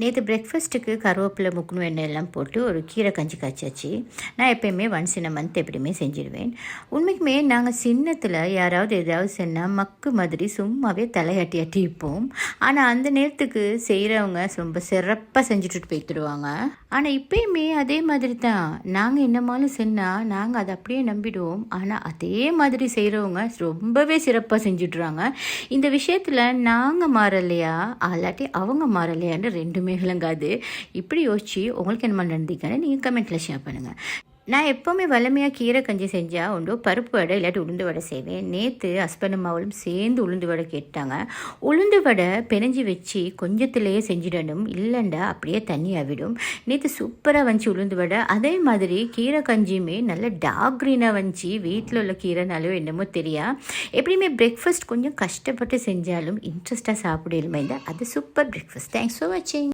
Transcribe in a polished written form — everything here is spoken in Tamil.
நேற்று பிரேக்ஃபாஸ்ட்டுக்கு கருவேப்பிலை முக்கணும் எண்ணெய் எல்லாம் போட்டு ஒரு கீரை கஞ்சி காய்ச்சாச்சு. நான் எப்போயுமே ஒன்ஸ் இன் அ மந்த் எப்படியுமே செஞ்சுடுவேன். உண்மைக்குமே நாங்கள் சின்னத்தில் யாராவது ஏதாவது சொன்னால் மக்கு மாதிரி சும்மாவே தலையாட்டி அட்டிப்போம். ஆனால் அந்த நேரத்துக்கு செய்கிறவங்க ரொம்ப சிறப்பாக செஞ்சுட்டு போய்த்துடுவாங்க. ஆனால் இப்போயுமே அதே மாதிரி தான். நாங்கள் என்னமாலும் சொன்னால் நாங்கள் அதை அப்படியே நம்பிடுவோம். ஆனால் அதே மாதிரி செய்கிறவங்க ரொம்பவே சிறப்பாக செஞ்சுட்றாங்க. இந்த விஷயத்தில் நாங்கள் மாறலையா அல்லாட்டி அவங்க மாறலையான்னு ரெண்டுமே விளங்காது. இப்படி யோசிச்சு உங்களுக்கு என்ன நடந்திருக்கானே நீங்கள் கமெண்ட்டில் ஷேர் பண்ணுங்கள். நான் எப்போவுமே வளமையாக கீரை கஞ்சி செஞ்சால் உண்டு பருப்பு வடை இல்லாட்டி உளுந்து வடை செய்வேன். நேற்று ஹஸ்பண்டும் அவளும் சேர்ந்து உளுந்து வடை கேட்டாங்க. உளுந்து வடை பிணைஞ்சி வச்சு கொஞ்சத்துலேயே செஞ்சிடணும், இல்லைண்டா அப்படியே தண்ணி ஆகிடும். நேற்று சூப்பராக வந்துச்சு உளுந்து வடை. அதே மாதிரி கீரை கஞ்சியுமே நல்ல டார்க் க்ரீனாக வந்துச்சு. வீட்டில் உள்ள கீரைனாலும் என்னமோ தெரியா. எப்படியுமே பிரேக்ஃபாஸ்ட் கொஞ்சம் கஷ்டப்பட்டு செஞ்சாலும் இன்ட்ரெஸ்ட்டாக சாப்பிடலுமே தான் அது சூப்பர் பிரேக்ஃபாஸ்ட். தேங்க்ஸ் ஃபார் வாட்சிங்.